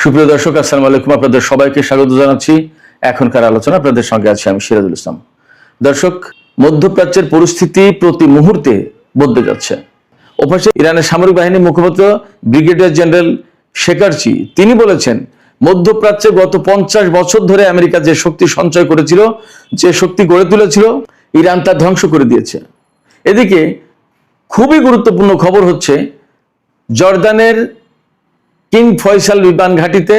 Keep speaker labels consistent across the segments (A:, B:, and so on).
A: সুপ্রিয় দর্শক, আসসালামু আলাইকুম। আপনাদের সবাইকে স্বাগত জানাচ্ছি। এখনকার আলোচনা আপনাদের সঙ্গে আছি আমি সিরাজুল ইসলাম। দর্শক, মধ্যপ্রাচ্যের পরিস্থিতি প্রতি মুহূর্তে বদলে যাচ্ছে। ওপাশে ইরানের সামরিক বাহিনীর মুখপাত্র ব্রিগেডিয়ার জেনারেল শেকারচি তিনি বলেছেন, মধ্যপ্রাচ্যে গত 50 বছর ধরে আমেরিকা যে শক্তি সঞ্চয় করেছিল, যে শক্তি গড়ে তুলেছিল, ইরান তা ধ্বংস করে দিয়েছে। এদিকে খুবই গুরুত্বপূর্ণ খবর হচ্ছে, জর্দানের কিং ফয়সাল বিমান ঘাঁটিতে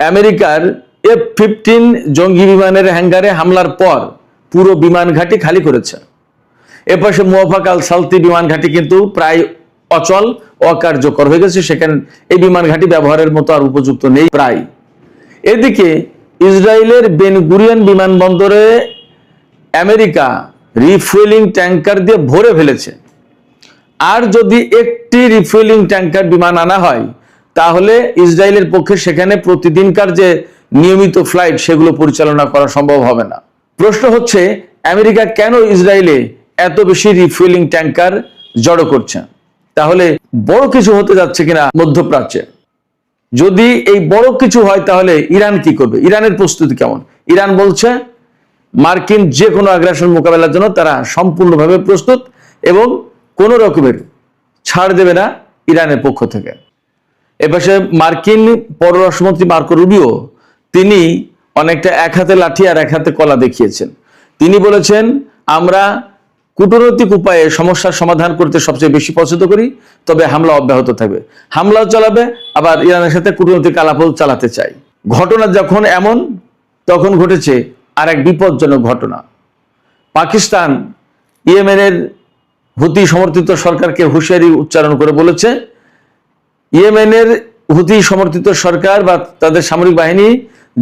A: আমেরিকার F-15 জঙ্গি বিমানের হ্যাঙ্গারে হামলার পর পুরো বিমান ঘাঁটি খালি করেছে। এপাশে মুওয়াফাক আল সালতি বিমান ঘাঁটি কিন্তু প্রায় অচল, অকার্যকর হয়ে গেছে। সেখানে এই বিমান ঘাঁটি ব্যবহারের মতো আর উপযুক্ত নেই প্রায়। এদিকে ইসরায়েলের বেন গুরিয়ন বিমানবন্দরে আমেরিকা রিফুয়েলিং ট্যাঙ্কার দিয়ে ভরে ফেলেছে। আর যদি একটি রিফুয়েলিং ট্যাঙ্কার বিমান আনা হয়, তাহলে ইসরায়েলের পক্ষে সেখানে প্রতিদিনকার যে নিয়মিত ফ্লাইট সেগুলো পরিচালনা করা সম্ভব হবে না। প্রশ্ন হচ্ছে, আমেরিকা কেন ইসরায়েলে এত বেশি রিফুয়েলিং ট্যাঙ্কার জড়ো করছে? তাহলে বড় কিছু হতে যাচ্ছে কিনা মধ্যপ্রাচ্যে? যদি এই বড় কিছু হয়, তাহলে ইরান কি করবে? ইরানের প্রস্তুতি কেমন? ইরান বলছে মার্কিন যে কোনো আগ্রাসন মোকাবেলার জন্য তারা সম্পূর্ণভাবে প্রস্তুত এবং কোনো রকমের ছাড় দেবে না ইরানের পক্ষ থেকে। এপাশে মার্কিন পররাষ্ট্রমন্ত্রী মার্কো রুবিও তিনি অনেকটা এক হাতে লাঠি আর এক হাতে কলা দেখিয়েছেন। তিনি বলেছেন, আমরা কূটনৈতিক উপায়ে সমস্যার সমাধান করতে সবচেয়ে বেশি পছন্দ করি, তবে হামলা অব্যাহত থাকবে। হামলাও চালাবে, আবার ইরানের সাথে কূটনৈতিক আলাপও চালাতে চাই। ঘটনা যখন এমন, তখন ঘটেছে আর এক বিপজ্জনক ঘটনা। পাকিস্তান ইয়েমেনের হুতি সমর্থিত সরকারকে হুঁশিয়ারি উচ্চারণ করে বলেছে, ইয়েমেনের হুতি সমর্থিত সরকার বা তাদের সামরিক বাহিনী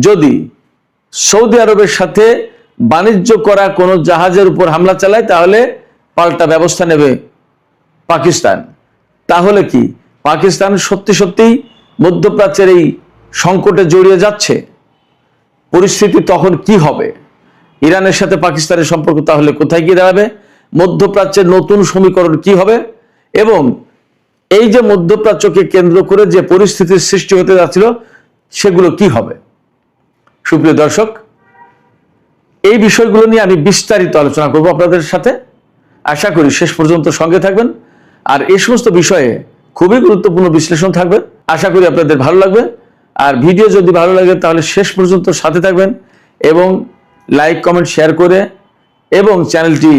A: যদি সৌদি আরবের সাথে বাণিজ্য করা কোনো জাহাজের উপর হামলা চালায়, তাহলে পাল্টা ব্যবস্থা নেবে পাকিস্তান। তাহলে কি পাকিস্তান সত্যি সত্যিই মধ্যপ্রাচ্যের এই সংকটে জড়িয়ে যাচ্ছে? পরিস্থিতি তখন কি হবে? ইরানের সাথে পাকিস্তানের সম্পর্ক তাহলে কোথায় গিয়ে দাঁড়াবে? মধ্যপ্রাচ্যের নতুন সমীকরণ কি হবে? এবং এই যে মধ্যপ্রাচ্যকে কেন্দ্র করে যে পরিস্থিতির সৃষ্টি হতে যাচ্ছিল, সেগুলো কি হবে? সুপ্রিয় দর্শক, এই বিষয়গুলো নিয়ে আমি বিস্তারিত আলোচনা করব আপনাদের সাথে। আশা করি শেষ পর্যন্ত সঙ্গে থাকবেন। আর এই সমস্ত বিষয়ে খুবই গুরুত্বপূর্ণ বিশ্লেষণ থাকবে। আশা করি আপনাদের ভালো লাগবে। আর ভিডিও যদি ভালো লাগে, তাহলে শেষ পর্যন্ত সাথে থাকবেন এবং লাইক, কমেন্ট, শেয়ার করে এবং চ্যানেলটি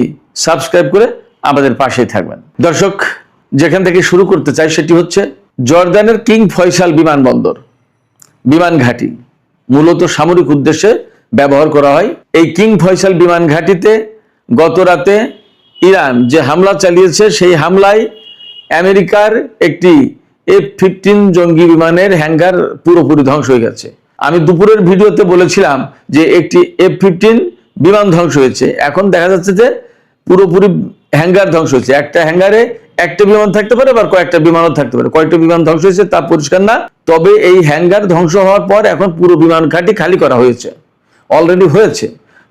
A: সাবস্ক্রাইব করে আমাদের পাশেই থাকবেন। দর্শক, যেখান থেকে শুরু করতে চাই সেটি হচ্ছে, জর্দানের কিং ফয়সাল বিমানবন্দর, বিমান ঘাঁটি মূলত সামরিক উদ্দেশ্যে ব্যবহার করা হয়। এই কিং ফয়সাল বিমান ঘাঁটিতে গত রাতে ইরান যে হামলা চালিয়েছে, সেই হামলায় আমেরিকার একটি F-15 জঙ্গি বিমানের হ্যাঙ্গার পুরোপুরি ধ্বংস হয়ে গেছে। আমি দুপুরের ভিডিওতে বলেছিলাম যে একটি F-15 বিমান ধ্বংস হয়েছে। এখন দেখা যাচ্ছে যে পুরোপুরি হ্যাঙ্গার ধ্বংস হয়েছে। একটা হ্যাঙ্গারে একটা বিমান থাকতে পারে, আবার কয়েকটা বিমানও থাকতে পারে। কয়েকটা বিমান ধ্বংস হয়েছে তা পরিষ্কার না। তবে এই হ্যাঙ্গার ধ্বংস হওয়ার পর এখন পুরো বিমান ঘাঁটি খালি করা হয়েছে, অলরেডি হয়েছে।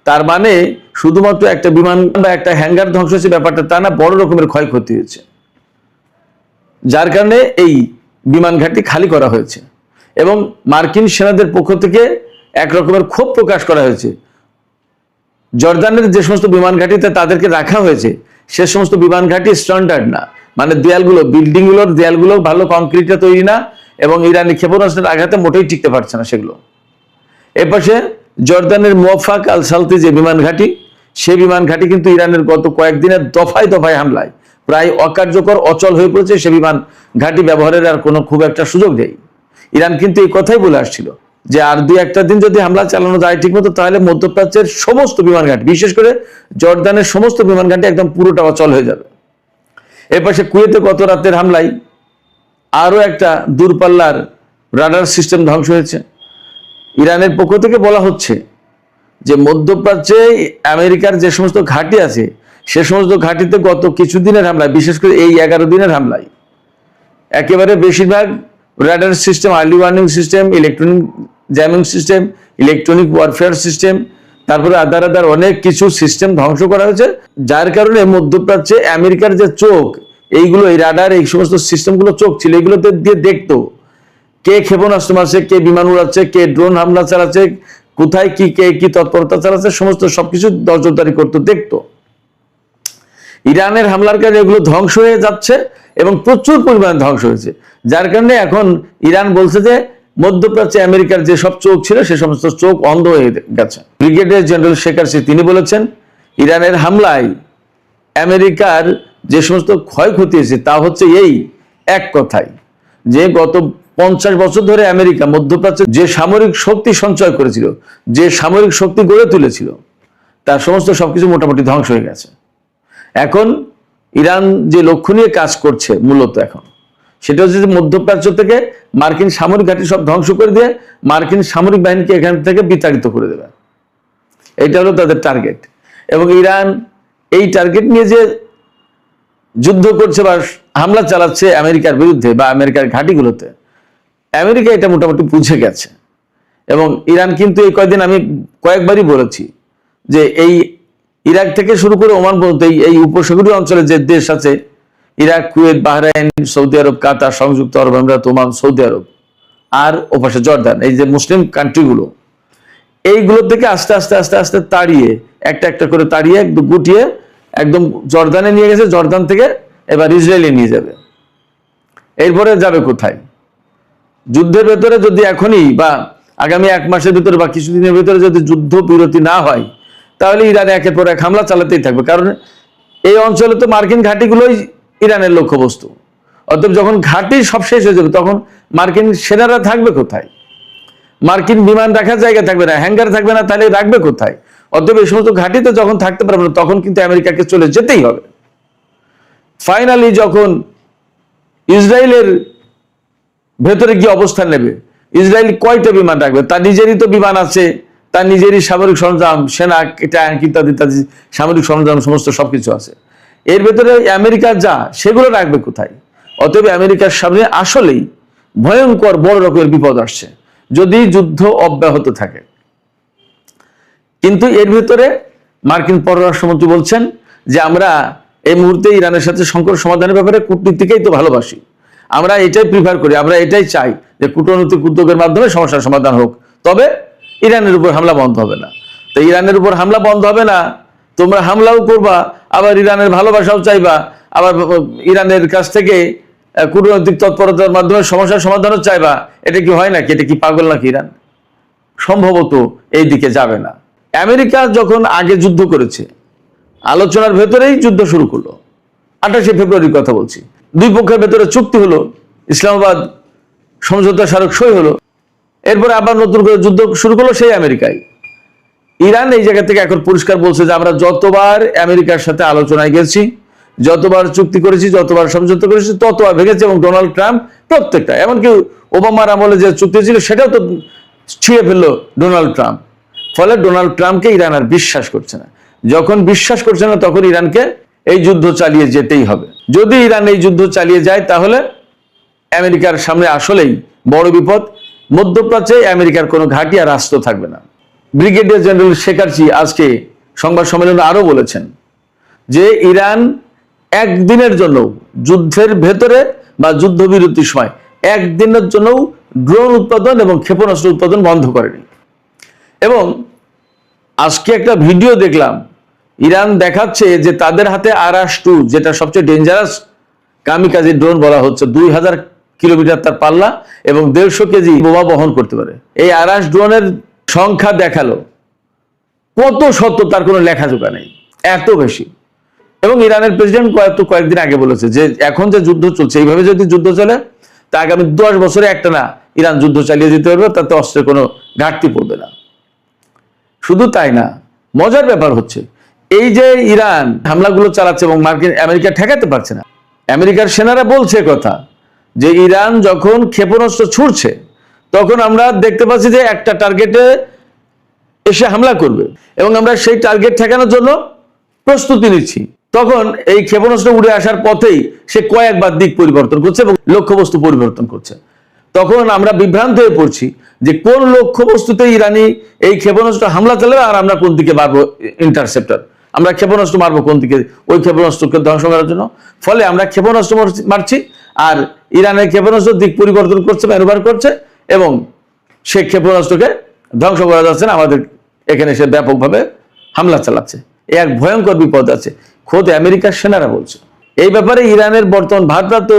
A: তার মানে শুধুমাত্র একটা বিমান বা একটা হ্যাঙ্গার ধ্বংস হয়েছে ব্যাপারটা তা না, বড় রকমের ক্ষয়ক্ষতি হয়েছে, যার কারণে এই বিমান ঘাঁটি খালি করা হয়েছে। এবং মার্কিন সেনাদের পক্ষ থেকে এক রকমের ক্ষোভ প্রকাশ করা হয়েছে। জর্দানের যে সমস্ত বিমান ঘাঁটিতে তাদেরকে রাখা হয়েছে, সে সমস্ত বিমান ঘাঁটি স্ট্যান্ডার্ড না, মানে দেয়ালগুলো, বিল্ডিংগুলোর দেয়ালগুলো ভালো কংক্রিটে তৈরি না এবং ইরানি ক্ষেপণাস্ত্রের আঘাতে মোটেই টিকতে পারছে না সেগুলো। এপাশে জর্দানের মুওয়াফাক আল সালতি যে বিমান ঘাঁটি, সে বিমান ঘাঁটি কিন্তু ইরানের গত কয়েকদিনের দফায় দফায় হামলায় প্রায় অকার্যকর, অচল হয়ে পড়েছে। সে বিমান ঘাঁটি ব্যবহারের আর কোনো খুব একটা সুযোগ নেই। ইরান কিন্তু এই কথাই বলে আসছিল যে আর 2-1 দিন যদি হামলা চালানো যায় ঠিকমতো, তাহলে মধ্যপ্রাচ্যের সমস্ত বিমান ঘাঁটি, বিশেষ করে জর্দানের সমস্ত বিমান ঘাঁটি একদম পুরোটা অচল হয়ে যাবে। এপাশে কুয়েতে গত রাতের হামলায় আরো একটা দূরপাল্লার রাডার সিস্টেম ধ্বংস হয়েছে। ইরানের পক্ষ থেকে বলা হচ্ছে যে মধ্যপ্রাচ্যে আমেরিকার যে সমস্ত ঘাঁটি আছে, সে সমস্ত ঘাঁটিতে গত কিছুদিনের হামলায়, বিশেষ করে এই 11 দিনের হামলায় একেবারে বেশিরভাগ radar system, early warning system, electronic jamming system, electronic warfare system, তারপরে আদার অনেক কিছু সিস্টেম ধ্বংস করা হয়েছে। যার কারণে মধ্যপ্রাচ্যে আমেরিকার যে চোখ, এইগুলো, এই রাডার, এই সমস্ত সিস্টেমগুলো চোখ ছিল, এগুলোতে দিয়ে দেখতো কে ক্ষেপণাস্ত্র মারছে, কে বিমান উড়াচ্ছে, কে ড্রোন হামলা চালাচ্ছে, কোথায় কি কে কি তৎপরতা চালাচ্ছে, সমস্ত সবকিছু নজরদারি করতো, দেখতো। ইরানের হামলার কারণে এগুলো ধ্বংস হয়ে যাচ্ছে এবং প্রচুর পরিমাণে ধ্বংস হয়েছে, যার কারণে এখন ইরান বলছে যে মধ্যপ্রাচ্যে আমেরিকার যে সব চোখ ছিল সে সমস্ত চোখ অন্ধ হয়ে গেছে। ব্রিগেডিয়ার জেনারেল শেখারসি তিনি বলেছেন, ইরানের হামলায় আমেরিকার যে সমস্ত ক্ষয়ক্ষতি হয়েছে তা হচ্ছে এই এক কথায় যে গত 50 বছর ধরে আমেরিকা মধ্যপ্রাচ্যে যে সামরিক শক্তি সঞ্চয় করেছিল, যে সামরিক শক্তি গড়ে তুলেছিল, তার সমস্ত সবকিছু মোটামুটি ধ্বংস হয়ে গেছে। এখন ইরান যে লক্ষ্য নিয়ে কাজ করছে মূলত এখন সেটা হচ্ছে যে মধ্যপ্রাচ্য থেকে মার্কিন সামরিক ঘাঁটি সব ধ্বংস করে দিয়ে মার্কিন সামরিক বাহিনীকে এখান থেকে বিতাড়িত করে দেবে, এটা হলো তাদের টার্গেট। এবং ইরান এই টার্গেট নিয়ে যে যুদ্ধ করছে বা হামলা চালাচ্ছে আমেরিকার বিরুদ্ধে বা আমেরিকার ঘাঁটিগুলোতে, আমেরিকা এটা মোটামুটি বুঝে গেছে। এবং ইরান কিন্তু এই কয়েকদিন আমি কয়েকবারই বলেছি যে এই ইরাক থেকে শুরু করে ওমান পর্যন্ত এই উপসাগরীয় অঞ্চলে যে দেশ আছে, ইরাক, কুয়েত, বাহরাইন, সৌদি আরব, কাতার, সংযুক্ত আরব আমিরাত, ওমান, সৌদি আরব আর ওপাশে জর্দান, এই যে মুসলিম কান্ট্রিগুলো, এইগুলো থেকে আস্তে আস্তে আস্তে আস্তে তাড়িয়ে একটা একটা করে তাড়িয়ে গুটিয়ে একদম জর্দানে নিয়ে গেছে। জর্দান থেকে এবার ইসরায়েলে নিয়ে যাবে। এরপরে যাবে কোথায়? যুদ্ধের ভেতরে যদি এখনই বা আগামী 1 মাসের ভিতরে বা কিছুদিনের ভিতরে যদি যুদ্ধ বিরতি না হয়, তাহলে ইরান একের পর এক হামলা চালাতেই থাকবে। কারণ এই অঞ্চলে তো মার্কিন ঘাঁটিগুলোই ইরানের লক্ষ্যবস্তু। অতএব যখন ঘাঁটি সব শেষ হয়ে যাবে তখন মার্কিন সেনারা থাকবে কোথায়? মার্কিন বিমান রাখার জায়গা থাকবে না, হ্যাঙ্গার থাকবে না, তাহলে রাখবে কোথায়? অতএব এই সমস্ত ঘাঁটিতে যখন থাকতে পারবে না তখন কিন্তু আমেরিকাকে চলে যেতেই হবে। ফাইনালি যখন ইসরায়েলের ভেতরে গিয়ে অবস্থান নেবে, ইসরায়েল কয়টা বিমান রাখবে? তার নিজেরই তো বিমান আছে, তার নিজেরই সামরিক সরঞ্জাম, সেনা, ট্যাঙ্ক ইত্যাদি ইত্যাদি সামরিক সরঞ্জাম সমস্ত সবকিছু আছে। এর ভেতরে আমেরিকা যা সেগুলো রাখবে কোথায়? অতএব আমেরিকার সামনে আসলেই ভয়ঙ্কর বড় রকমের বিপদ আসছে যদি যুদ্ধ অব্যাহত থাকে। কিন্তু এর ভিতরে মার্কিন পররাষ্ট্রমন্ত্রী বলছেন যে আমরা এই মুহূর্তে ইরানের সাথে সংকট সমাধানের ব্যাপারে কূটনীতিকেই তো ভালোবাসি, আমরা এটাই প্রিফার করি, আমরা এটাই চাই যে কূটনৈতিক উদ্যোগের মাধ্যমে সমস্যার সমাধান হোক, তবে ইরানের উপর হামলা বন্ধ হবে না। তো ইরানের উপর হামলা বন্ধ হবে না, তোমরা হামলাও করবা, আবার ইরানের ভালোবাসাও চাইবা, আবার ইরানের কাছ থেকে কূটনৈতিক তৎপরতার মাধ্যমে সমস্যার সমাধানও চাইবা। এটা কি হয় নাকি? এটা কি পাগল নাকি ইরান? সম্ভবত এই দিকে যাবে না। আমেরিকা যখন আগে যুদ্ধ করেছে, আলোচনার ভেতরেই যুদ্ধ শুরু করলো। 28শে ফেব্রুয়ারির কথা বলছি। দুই পক্ষের ভেতরে চুক্তি হলো, ইসলামাবাদ সমঝোতা স্মারক সই হলো, এরপরে আবার নতুন করে যুদ্ধ শুরু করলো সেই আমেরিকায়। ইরান এই জায়গা থেকে এখন পরিষ্কার বলছে যে আমরা যতবার আমেরিকার সাথে আলোচনায় গেছি, যতবার চুক্তি করেছি, যতবার সমঝোতা করেছি, ততবার ভেঙেছে। এবং ডোনাল্ড ট্রাম্প প্রত্যেকটা, এমনকি ওবামার আমলে যে চুক্তি ছিল সেটাও তো ছিঁড়ে ফেললো ডোনাল্ড ট্রাম্প। ফলে ডোনাল্ড ট্রাম্পকে ইরান আর বিশ্বাস করছে না। যখন বিশ্বাস করছে না তখন ইরানকে এই যুদ্ধ চালিয়ে যেতেই হবে। যদি ইরান এই যুদ্ধ চালিয়ে যায় তাহলে আমেরিকার সামনে আসলেই বড় বিপদ। মধ্যপ্রাচ্যে আমেরিকার কোনো ঘাঁটি আর রাষ্ট্র থাকবে না। ব্রিগেডিয়ার জেনারেল শেখারসি আজকে সংবাদ সম্মেলনে আরো বলেছেন যে ইরান একদিনের জন্য যুদ্ধের ভেতরে বা যুদ্ধবিরতির সময় একদিনের জন্য ড্রোন উৎপাদন এবং ক্ষেপণাস্ত্র উৎপাদন বন্ধ করেনি। এবং আজকে একটা ভিডিও দেখলাম, ইরান দেখাচ্ছে যে তাদের হাতে আরাস-2, যেটা সবচেয়ে ডেঞ্জারাস কামিকাজি ড্রোন বলা হচ্ছে, 2000 কিলোমিটার তার পাল্লা এবং 150 কেজি বোমা বহন করতে পারে। এই আরাস ড্রোনের সংখ্যা দেখালো কত শত, তার কোনো লেখাজোখা নেই, এত বেশি। এবং ইরানের প্রেসিডেন্ট কয়েকদিন আগে বলেছে যে এখন যে যুদ্ধ চলছে, এইভাবে যদি যুদ্ধ চলে তা আগামী 10 বছরে একটা না ইরান যুদ্ধ চালিয়ে যেতে পারবে, তাতে অস্ত্রের কোনো ঘাটতি পড়বে না। শুধু তাই না, মজার ব্যাপার হচ্ছে এই যে ইরান হামলাগুলো চালাচ্ছে এবং আমেরিকা ঠেকাতে পারছে না। আমেরিকার সেনারা বলছে কথা যে ইরান যখন ক্ষেপণাস্ত্র ছুড়ছে তখন আমরা দেখতে পাচ্ছি যে একটা টার্গেটে এসে হামলা করবে এবং আমরা সেই টার্গেট ঠেকানোর জন্য প্রস্তুতি নিচ্ছি। তখন এই ক্ষেপণাস্ত্র উড়ে আসার পথেই সে কয়েকবার দিক পরিবর্তন করছে এবং লক্ষ্যবস্তু পরিবর্তন করছে। তখন আমরা বিভ্রান্ত হয়ে পড়ছি যে কোন লক্ষ্যবস্তুতে ইরানি এই ক্ষেপণাস্ত্র হামলা চালাবে আর আমরা কোন দিকে মারবো ইন্টারসেপ্টর, আমরা ক্ষেপণাস্ত্র মারবো কোন দিকে ওই ক্ষেপণাস্ত্রকে ধ্বংস করার জন্য। ফলে আমরা ক্ষেপণাস্ত্র মারছি আর ইরানের ক্ষেপণাস্ত্র দিক পরিবর্তন করছে, ম্যানুভার করছে, এবং সে ক্ষেপণাস্ত্রকে ধ্বংস করা যাচ্ছে না, আমাদের এখানে সে ব্যাপকভাবে হামলা চালাচ্ছে। এক ভয়ঙ্কর বিপদ আছে, খোদ আমেরিকার সেনারা বলছে। এই ব্যাপারে ইরানের বর্তমান ভারপ্রাপ্ত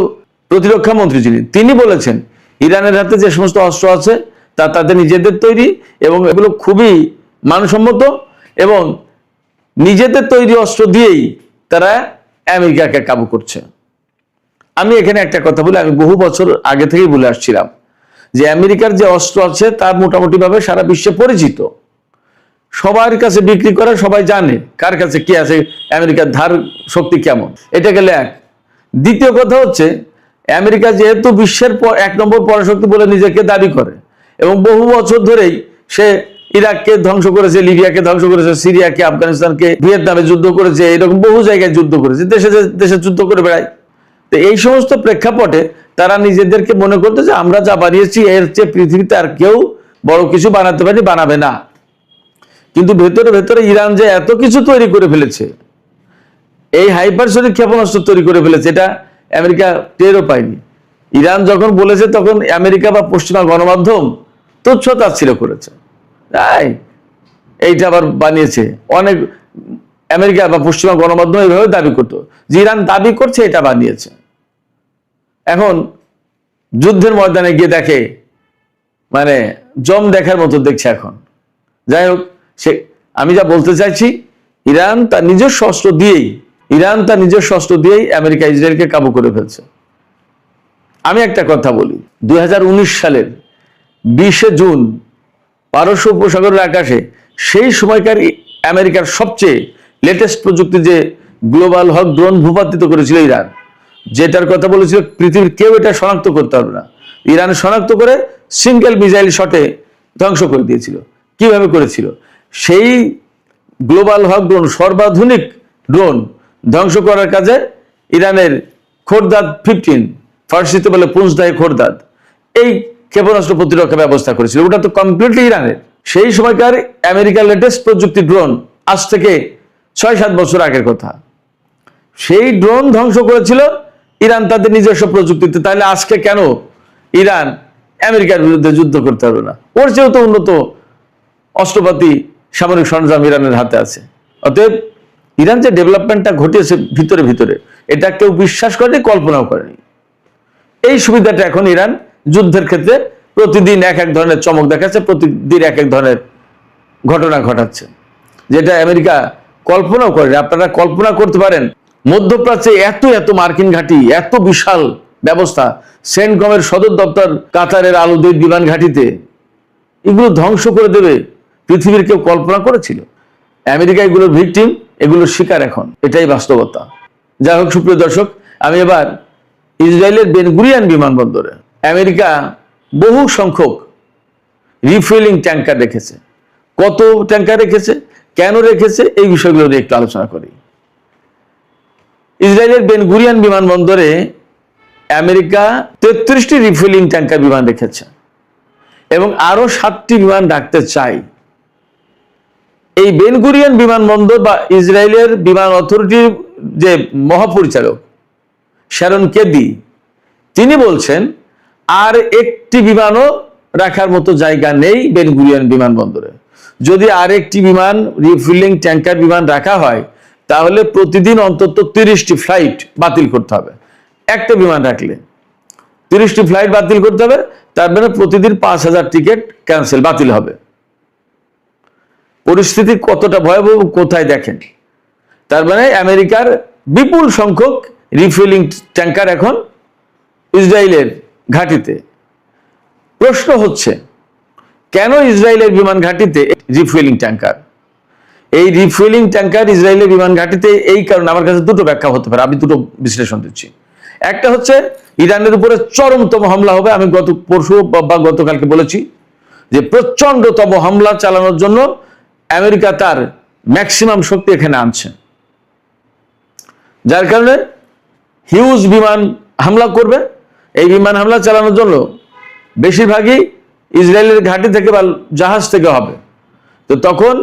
A: প্রতিরক্ষা মন্ত্রী যিনি, তিনি বলেছেন ইরানের হাতে যে সমস্ত অস্ত্র আছে তা তাদের নিজেদের তৈরি, এবং এগুলো খুবই মানসম্মত, এবং নিজেদের তৈরি অস্ত্র দিয়েই তারা আমেরিকাকে কাবু করছে। আমি এখানে একটা কথা বলি, আমি বহু বছর আগে থেকেই বলে আসছিলাম যে আমেরিকার যে অস্ত্র আছে তা মোটামুটি ভাবে সারা বিশ্বে পরিচিত, সবার কাছে বিক্রি করে, সবাই জানে কার কাছে কি আছে, আমেরিকার ধার শক্তি কেমন। এটা গেলে এক। দ্বিতীয় কথা হচ্ছে, আমেরিকা যেহেতু বিশ্বের 1 নম্বর পরাশক্তি বলে নিজেকে দাবি করে, এবং বহু বছর ধরেই সে ইরাককে ধ্বংস করেছে, লিবিয়াকে ধ্বংস করেছে, সিরিয়াকে, আফগানিস্তানকে, ভিয়েতনামে যুদ্ধ করেছে, এরকম বহু জায়গায় যুদ্ধ করেছে, দেশে দেশে যুদ্ধ করে বেড়ায়। তো এই সমস্ত প্রেক্ষাপটে তারা নিজেদেরকে মনে করতে যে আমরা যা বানিয়েছি এর চেয়ে পৃথিবীতে আর কেউ বড় কিছু বানাতে পারি, বানাবে না। কিন্তু ভেতরে ভেতরে ইরান যে এত কিছু তৈরি করে ফেলেছে, এই হাইপারসনিক ক্ষেপণাস্ত্র তৈরি করে ফেলেছে, এটা আমেরিকা টেরও পায়নি। ইরান যখন বলেছে তখন আমেরিকা বা পশ্চিমা গণমাধ্যম তুচ্ছ-তাচ্ছিল্য করেছে, তাই এইটা আবার বানিয়েছে। অনেক আমেরিকা বা পশ্চিমা গণমাধ্যম এইভাবে দাবি করতো যে ইরান দাবি করছে এটা বানিয়েছে। এখন যুদ্ধের ময়দানে গিয়ে দেখে, মানে জম দেখার মতো দেখছে এখন। যাই হোক, আমি যা বলতে চাইছি, ইরান তার নিজস্ব অস্ত্র দিয়েই আমেরিকা ইসরায়েলকে কাবু করে ফেলছে। আমি একটা কথা বলি, 2019 সালের 20 জুন পারস্য উপসাগরের আকাশে সেই সময়কার আমেরিকার সবচেয়ে লেটেস্ট প্রযুক্তি যে গ্লোবাল হক ড্রোন ভূপাতিত করেছিল ইরান, যেটার কথা বলেছিল পৃথিবীর কেউ এটা শনাক্ত করতে পারবে না, ইরান শনাক্ত করে সিঙ্গেল মিসাইল শটে ধ্বংস করে দিয়েছিল। কিভাবে করেছিল? সেই গ্লোবাল হক ড্রোন, সর্বাধুনিক ড্রোন ধ্বংস করার কাজে ইরানের খোরদাদ 15, ফার্সিতে বলে পুঞ্জদায় খোরদাদ, এই ক্ষেপণাস্ত্র প্রতিরক্ষা ব্যবস্থা করেছিল। ওটা তো কমপ্লিটলি ইরানের। সেই সময়কার আমেরিকার লেটেস্ট প্রযুক্তি ড্রোন, আজ থেকে 6-7 বছর আগের কথা, সেই ড্রোন ধ্বংস করেছিল ইরান তাদের নিজস্ব প্রযুক্তিতে। তাহলে আজকে কেন ইরান আমেরিকার বিরুদ্ধে যুদ্ধ করতে পারবে না? ওর চেয়েও তো উন্নত অস্ত্রপাতি, সামরিক সরঞ্জাম ইরানের হাতে আছে। অতএব ইরান যে ডেভেলপমেন্টটা ঘটিয়েছে ভিতরে ভিতরে, এটা কেউ বিশ্বাস করেনি, কল্পনাও করেনি। এই সুবিধাটা এখন ইরান যুদ্ধের ক্ষেত্রে প্রতিদিন এক এক ধরনের চমক দেখাচ্ছে, প্রতিদিন এক এক ধরনের ঘটনা ঘটাচ্ছে, যেটা আমেরিকা কল্পনাও করেনি। আপনারা কল্পনা করতে পারেন মধ্যপ্রাচ্যে এত এত মার্কিন ঘাঁটি, এত বিশাল ব্যবস্থা, সেন্টকমের সদর দপ্তর কাতারের আল-উদেইদ বিমান ঘাঁটিতে, এগুলো ধ্বংস করে দেবে পৃথিবীর কেউ কল্পনা করেছিল? আমেরিকা এগুলোর ভিকটিম, এগুলোর শিকার এখন, এটাই বাস্তবতা। যাই হোক সুপ্রিয় দর্শক, আমি এবার ইসরায়েলের বেন গুরিয়ন বিমানবন্দরে আমেরিকা বহু সংখ্যক রিফুয়েলিং ট্যাঙ্কার রেখেছে। কত ট্যাঙ্কার রেখেছে, কেন রেখেছে, এই বিষয়গুলো নিয়ে একটু আলোচনা করি। ইসরায়েলের বেন গুরিয়ন বিমানবন্দরে আমেরিকা 33টি রিফুয়েলিং ট্যাঙ্কার বিমান রেখেছে, এবং আরো 7টি বিমান রাখতে চায়। এই বেন গুরিয়ন বিমানবন্দর বা ইসরায়েলের বিমান অথরিটির যে মহাপরিচালক শ্যারন কেদি, তিনি বলছেন আর একটি বিমানও রাখার মতো জায়গা নেই বেন গুরিয়ন বিমানবন্দরে। যদি আর একটি বিমান, রিফুয়েলিং ট্যাঙ্কার বিমান রাখা হয়, তাহলে প্রতিদিন অন্তত 30টি ফ্লাইট বাতিল করতে হবে। একটা বিমান রাখলে 30টি ফ্লাইট বাতিল করতে হবে, তার মানে প্রতিদিন 5000 টিকিট ক্যান্সেল, বাতিল হবে। পরিস্থিতি কতটা ভয়াবহ কোথায় দেখেন। তার মানে আমেরিকার বিপুল সংখ্যক রিফুয়েলিং ট্যাঙ্কার এখন ইসরায়েলের ঘাঁটিতে। প্রশ্ন হচ্ছে, কেন ইসরায়েলের বিমান ঘাঁটিতে রিফুয়েলিং ট্যাঙ্কার? এই রিফুয়েলিং ট্যাঙ্কার ইসরায়েলের বিমান ঘাঁটিতে এই কারণে আমার কাছে দুটো ব্যাখ্যা হতে পারে, আমি দুটো বিশ্লেষণ দিচ্ছি। একটা হচ্ছে ইরানের উপরে চরমতম হামলা হবে। আমি পরশু বা গতকালকে বলেছি যে প্রচন্ডতম হামলা চালানোর জন্য আমেরিকা তার ম্যাক্সিমাম শক্তি এখানে আনছে, যার কারণে হিউজ বিমান হামলা করবে। এই বিমান হামলা চালানোর জন্য বেশিরভাগই ইসরায়েলের ঘাঁটি থেকে বা জাহাজ থেকে হবে। তো তখন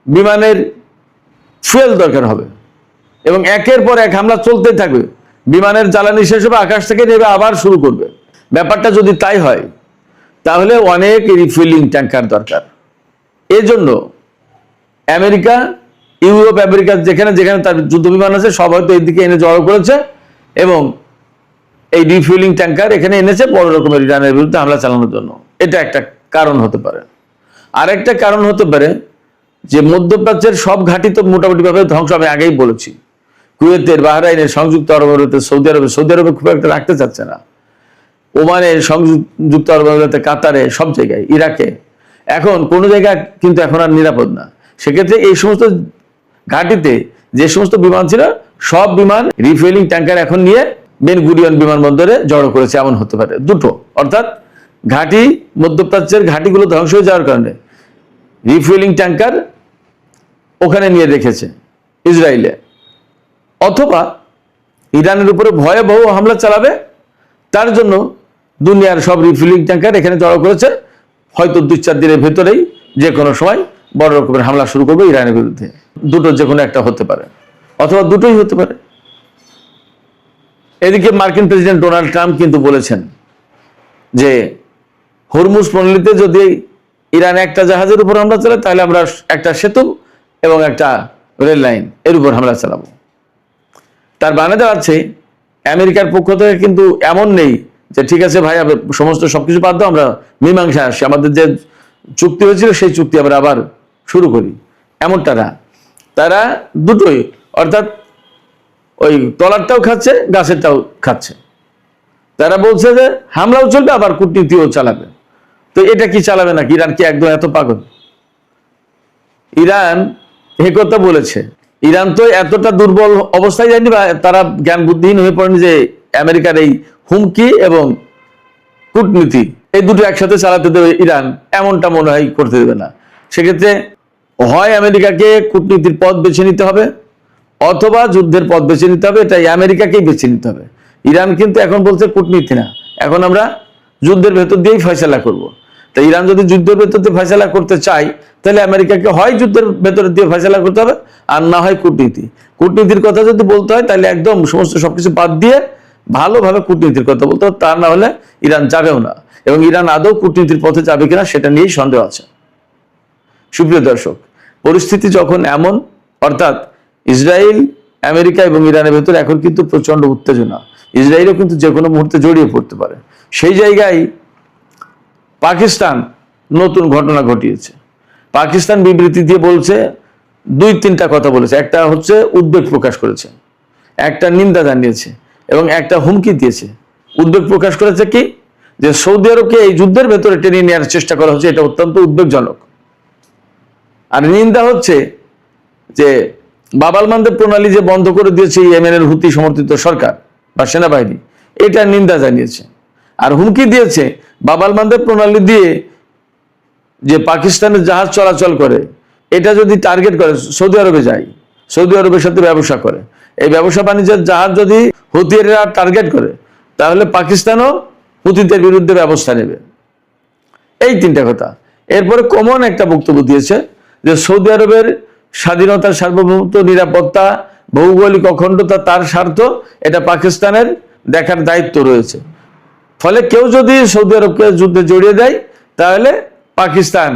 A: বিমানের ফুয়েল দরকার হবে, এবং একের পর এক হামলা চলতে থাকবে। বিমানের জ্বালানি শেষ হবে, আকাশ থেকে নেবে আবার শুরু করবে। ব্যাপারটা যদি তাই হয় তাহলে অনেক রিফিলিং ট্যাঙ্কার দরকার। এই জন্য আমেরিকা, ইউরোপ, আমেরিকা যেখানে যেখানে তার যুদ্ধ বিমান আছে সব হয়তো এইদিকে এনে জড়ো করেছে এবং এই রিফিলিং ট্যাঙ্কার এখানে এনেছে বড় রকমের ইরানের বিরুদ্ধে হামলা চালানোর জন্য। এটা একটা কারণ হতে পারে। আরেকটা কারণ হতে পারে যে মধ্যপ্রাচ্যের সব ঘাঁটি তো মোটামুটি ভাবে ধ্বংস, আমি আগেই বলেছি। কুয়েতের, বাহরাইনের, সংযুক্ত আরব আমিরাতের, সৌদি আরবে খুব একটা রাখতে চাচ্ছে না, ওমানের, সংযুক্ত আরব আমিরাতে, কাতারে, সব জায়গায়, ইরাকে, এখন কোনো জায়গা কিন্তু এখন আর নিরাপদ না। সেক্ষেত্রে এই সমস্ত ঘাঁটিতে যে সমস্ত বিমান ছিল সব বিমান রিফুয়েলিং ট্যাঙ্কার এখন নিয়ে বেন গুরিয়ন বিমানবন্দরে জড়ো করেছে, এমন হতে পারে দুটো। অর্থাৎ ঘাঁটি, মধ্যপ্রাচ্যের ঘাঁটিগুলো ধ্বংস হয়ে যাওয়ার কারণে রিফুয়েলিং ট্যাঙ্কার ওখানে নিয়ে রেখেছে ইসরায়েলে, অথবা ইরানের উপরে ভয়াবহ হামলা চালাবে তার জন্য দুনিয়ার সব রিফিলিং ট্যাঙ্কার এখানে জড়ো করেছে। হয়তো 2-4 দিনের ভেতরেই যে কোনো সময় বড় রকমের হামলা শুরু করবে ইরানের বিরুদ্ধে। দুটো যে কোনো একটা হতে পারে, অথবা দুটোই হতে পারে। এদিকে মার্কিন প্রেসিডেন্ট ডোনাল্ড ট্রাম্প কিন্তু বলেছেন যে হরমুজ প্রণালীতে যদি ইরান একটা জাহাজের উপর হামলা চালায় তাহলে আমরা একটা সেতু এবং একটা রেল লাইন এর উপর হামলা চালাবো। তার মানে দাঁড়াচ্ছে আমেরিকার পক্ষ থেকে কিন্তু এমন নেই যে ঠিক আছে ভাই সমস্ত সবকিছু বাদ দাও, আমরা মীমাংসা আসছি, আমাদের যে চুক্তি হয়েছিল সেই চুক্তি আমরা আবার শুরু করি, এমনটা না। তারা দুটোই, অর্থাৎ ওই তলারটাও খাচ্ছে, গাছেরটাও খাচ্ছে। তারা বলছে যে হামলাও চলবে আবার কূটনীতিও চালাবে। তো এটা কি চালাবে নাকি? ইরান কি একদম এত পাগল? ইরান এ কথা বলেছে, ইরান তো এতটা দুর্বল অবস্থায় যায়নি বা তারা জ্ঞান বুদ্ধিহীন হয়ে পড়েনি যে আমেরিকার এই হুমকি এবং কূটনীতি এই দুটো একসাথে চালাতে দেবে ইরান, এমনটা মনে হয় করতে দেবে না। সেক্ষেত্রে হয় আমেরিকাকে কূটনীতির পথ বেছে নিতে হবে অথবা যুদ্ধের পথ বেছে নিতে হবে। এটাই আমেরিকাকেই বেছে নিতে হবে। ইরান কিন্তু এখন বলছে কূটনীতি না, এখন আমরা যুদ্ধের ভেতর দিয়েই ফয়সালা করব। তাই ইরান যদি যুদ্ধের ভেতর দিয়ে ফয়সালা করতে চায় তাহলে আমেরিকাকে হয় যুদ্ধের ভেতর দিয়ে ফয়সালা করতে হবে আর না হয় কূটনীতি। কূটনীতির কথা যদি বলতে হয় তাহলে একদম সমস্ত সবকিছু বাদ দিয়ে ভালোভাবে কূটনীতির কথা বলতে হবে, তা না হলে ইরান যাবেও না। এবং ইরান আদৌ কূটনীতির পথে যাবে কিনা সেটা নিয়েই সন্দেহ আছে। সুপ্রিয় দর্শক, পরিস্থিতি যখন এমন, অর্থাৎ ইসরায়েল, আমেরিকা এবং ইরানের ভেতরে এখন কিন্তু প্রচন্ড উত্তেজনা, ইসরায়েলও কিন্তু যে কোনো মুহূর্তে জড়িয়ে পড়তে পারে। সেই জায়গায় পাকিস্তান নতুন ঘটনা ঘটিয়েছে। পাকিস্তান বিবৃতি দিয়ে বলছে, 2-3টা কথা বলেছে। একটা হচ্ছে উদ্বেগ প্রকাশ করেছে, একটা নিন্দা জানিয়েছে এবং একটা হুমকি দিয়েছে। উদ্বেগ প্রকাশ করেছে কি, যে সৌদি আরবকে এই যুদ্ধের ভেতরে টেনে নেওয়ার চেষ্টা করা হচ্ছে, এটা অত্যন্ত উদ্বেগজনক। আর নিন্দা হচ্ছে যে বাবাল মানদেব প্রণালী যে বন্ধ করে দিয়েছে ইয়েমেনের হুতি সমর্থিত সরকার বা সেনাবাহিনী, এটা নিন্দা জানিয়েছে। আর হুমকি দিয়েছে বাবাল মানদেব প্রণালী দিয়ে যে পাকিস্তানের জাহাজ চলাচল করে এটা যদি টার্গেট করে সৌদি আরবে যায়, সৌদি আরবের সাথে ব্যবসা করে, এই ব্যবসা বাণিজ্যের জাহাজ যদি হুতিরা টার্গেট করে তাহলে পাকিস্তানও হুতিদের বিরুদ্ধে ব্যবস্থা নেবে। এই 3টা কথা। এরপরে কমন একটা বক্তব্য দিয়েছে যে সৌদি আরবের স্বাধীনতা, সার্বভৌমত্ব, নিরাপত্তা, ভৌগোলিক অখণ্ডতা তার স্বার্থ, এটা পাকিস্তানের দেখার দায়িত্ব রয়েছে। ফলে কেউ যদি সৌদি আরবকে যুদ্ধে জড়িয়ে দেয় তাহলে পাকিস্তান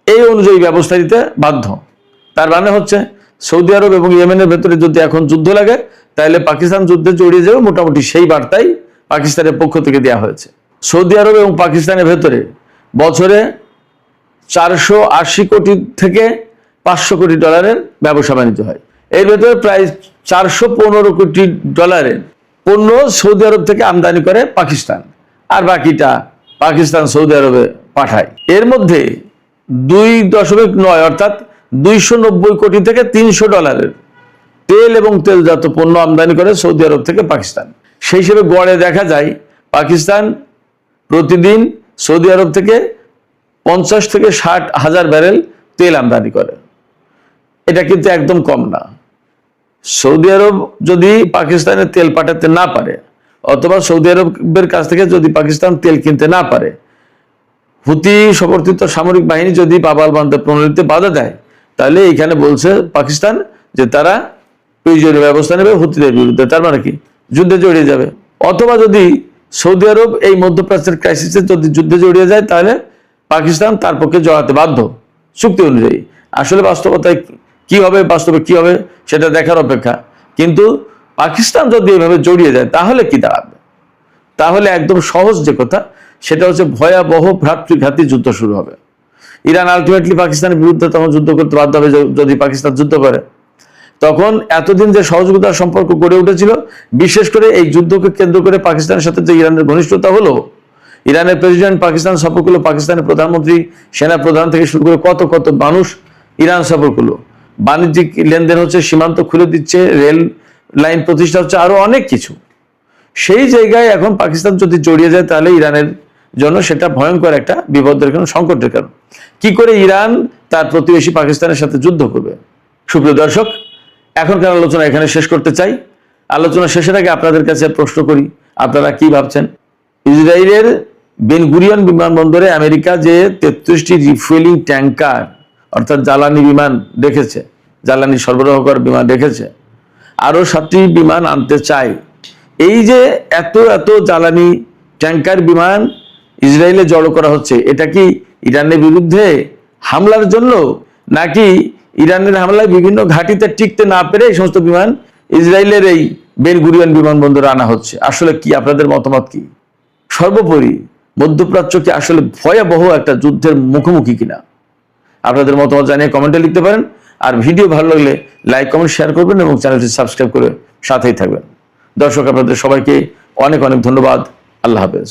A: এই অনুযায়ী ব্যবস্থা নিতে বাধ্য। তার মানে হচ্ছে সৌদি আরব এবং ইয়েমেনের ভেতরে যদি এখন যুদ্ধ লাগে তাহলে পাকিস্তান যুদ্ধে জড়িয়ে যাবে, মোটামুটি সেই বার্তাই পাকিস্তানের পক্ষ থেকে দেওয়া হয়েছে। সৌদি আরব এবং পাকিস্তানের ভেতরে বছরে 480 কোটি থেকে 500 কোটি ডলারের ব্যবসা বাণিজ্য হয়। এর ভেতরে প্রায় 415 কোটি ডলারের পণ্য সৌদি আরব থেকে আমদানি করে পাকিস্তান, আর বাকিটা পাকিস্তান সৌদি আরবে পাঠায়। এর মধ্যে 2.9 অর্থাৎ 290 কোটি থেকে 300 ডলারের তেল এবং তেলজাত পণ্য আমদানি করে সৌদি আরব থেকে পাকিস্তান। সেই হিসেবে গড়ে দেখা যায় পাকিস্তান প্রতিদিন সৌদি আরব থেকে 50 থেকে 60 হাজার ব্যারেল তেল আমদানি করে। এটা কিন্তু একদম কম না। সৌদি আরব যদি পাকিস্তানের তেল পাঠাতে না পারে অথবা সৌদি আরবের কাছ থেকে যদি পাকিস্তান তেল কিনতে না পারে, হুতি সমর্থিত সামরিক বাহিনী যদি বাবাল মানদেব প্রণালীতে বাধা দেয়, তাহলে এখানে বলছে পাকিস্তান যে তারা প্রয়োজনীয় ব্যবস্থা নেবে হুতিদের বিরুদ্ধে। তার মানে কি? যুদ্ধে জড়িয়ে যাবে। অথবা যদি সৌদি আরব এই মধ্যপ্রাচ্যের ক্রাইসিসে যদি যুদ্ধে জড়িয়ে যায়, তাহলে পাকিস্তান তার পক্ষে জড়াতে বাধ্য চুক্তি অনুযায়ী। আসলে বাস্তবতায় কি হবে, বাস্তবে কি হবে সেটা দেখার অপেক্ষা। কিন্তু পাকিস্তান যদি এভাবে জড়িয়ে যায় তাহলে কি দাঁড়াবে? তাহলে একদম সহজ যে কথা, সেটা হচ্ছে ভয়াবহ ভ্রাতৃঘাতী যুদ্ধ শুরু হবে। ইরান আলটিমেটলি পাকিস্তানের বিরুদ্ধে তখন যুদ্ধ করতে বাধ্য হবে যদি পাকিস্তান যুদ্ধ করে। তখন এতদিন যে সহযোগিতার সম্পর্ক গড়ে উঠেছিল, বিশেষ করে এই যুদ্ধকে কেন্দ্র করে পাকিস্তানের সাথে যে ইরানের ঘনিষ্ঠতা হলো, ইরানের প্রেসিডেন্ট পাকিস্তান সফর করলো, পাকিস্তানের প্রধানমন্ত্রী, সেনা প্রধান থেকে শুরু করে কত কত মানুষ ইরান সফর করলো, বাণিজ্যিক লেনদেন হচ্ছে, সীমান্ত খুলে দিচ্ছে, রেল লাইন প্রতিষ্ঠা হচ্ছে, আরো অনেক কিছু। সেই জায়গায় এখন পাকিস্তান যদি জড়িয়ে যায় তাহলে ইরানের জন্য সেটা ভয়ঙ্কর একটা বিপদের কারণ, সংকটের কারণ। কি করে ইরান তার প্রতিবেশী পাকিস্তানের সাথে যুদ্ধ করবে? সুপ্রিয় দর্শক, এখনকার আলোচনা এখানে শেষ করতে চাই। আলোচনা শেষের আগে আপনাদের কাছে প্রশ্ন করি, আপনারা কি ভাবছেন? ইসরায়েলের বেন গুরিয়ন বিমানবন্দরে আমেরিকা যে 33টি রিফুয়েলিং ট্যাঙ্কার অর্থাৎ জ্বালানি বিমান রেখেছে, জ্বালানি সরবরাহ করার বিমান রেখেছে, আরো 7টি বিমান আনতে চায়। এই যে এত এত জ্বালানি ট্যাঙ্কার বিমান ইসরায়েলে জড়ো করা হচ্ছে, এটা কি ইরানের বিরুদ্ধে হামলার জন্য, নাকি ইরানের হামলায় বিভিন্ন ঘাঁটিতে টিকতে না পেরে এই সমস্ত বিমান ইসরায়েলের এই বেন গুরিয়ন বিমানবন্দরে আনা হচ্ছে? আসলে কি আপনাদের মতামত কি? সর্বোপরি মধ্যপ্রাচ্য কি আসলে ভয়াবহ একটা যুদ্ধের মুখোমুখি কিনা? আপনাদের মতামত জানিয়ে কমেন্টে লিখতে পারেন। আর ভিডিও ভালো লাগলে লাইক, কমেন্ট, শেয়ার করবেন এবং চ্যানেলটি সাবস্ক্রাইব করে সাথেই থাকবেন। দর্শক, আপনাদের সবাইকে অনেক অনেক ধন্যবাদ। আল্লাহ হাফেজ।